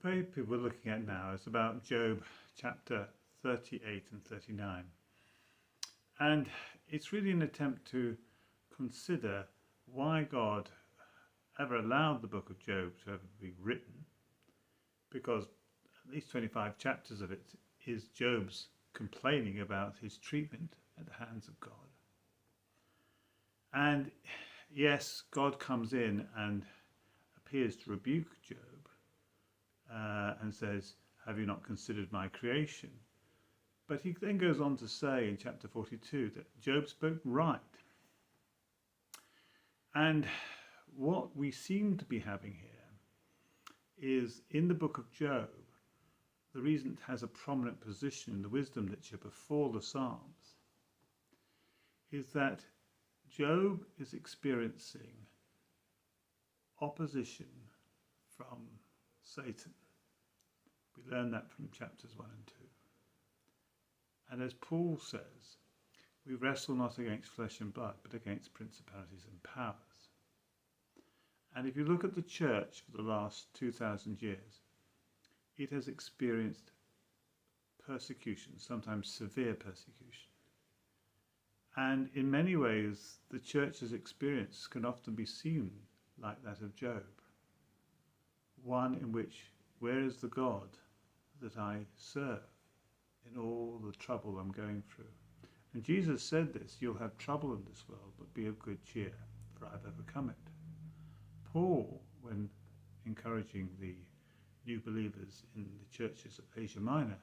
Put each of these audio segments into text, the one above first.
paper we're looking at now is about Job chapter 38 and 39. And it's really an attempt to consider why God ever allowed the book of Job to ever be written, because at least 25 chapters of it is Job's complaining about his treatment at the hands of God. And yes, God comes in and appears to rebuke Job and says, "Have you not considered my creation?" But he then goes on to say in chapter 42 that Job spoke right. And what we seem to be having here is, in the book of Job, the reason it has a prominent position in the wisdom literature before the Psalms is that Job is experiencing opposition from Satan. We learn that from chapters 1 and 2. And as Paul says, we wrestle not against flesh and blood, but against principalities and powers. And if you look at the church for the last 2,000 years, it has experienced persecution, sometimes severe persecution. And in many ways, the church's experience can often be seen like that of Job. One in which, where is the God that I serve in all the trouble I'm going through? And Jesus said this, "You'll have trouble in this world, but be of good cheer, for I've overcome it." Paul, when encouraging the new believers in the churches of Asia Minor,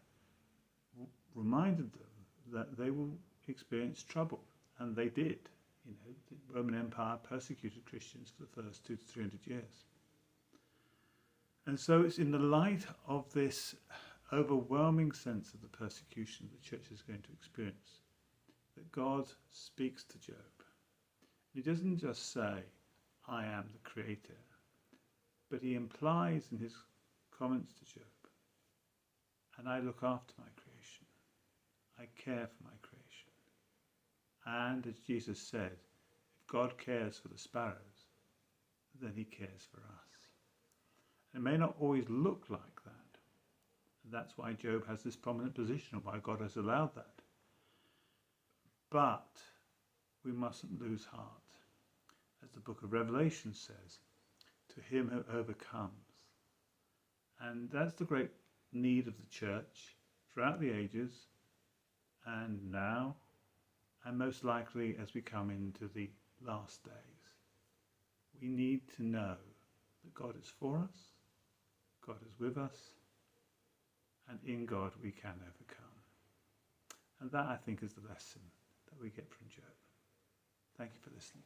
reminded them that they will experience trouble, and they did. The Roman Empire persecuted Christians for the first 200 to 300 years. And so it's in the light of this overwhelming sense of the persecution the church is going to experience that God speaks to Job. He doesn't just say, "I am the creator," but he implies in his comments to Job, "And I look after my creation. I care for my creation." And as Jesus said, if God cares for the sparrows, then he cares for us. It may not always look like that. And that's why Job has this prominent position, and why God has allowed that. But we mustn't lose heart. As the book of Revelation says, to him who overcomes. And that's the great need of the church throughout the ages, and now, and most likely as we come into the last days. We need to know that God is for us, God is with us, and in God we can overcome. And that, I think, is the lesson that we get from Job. Thank you for listening.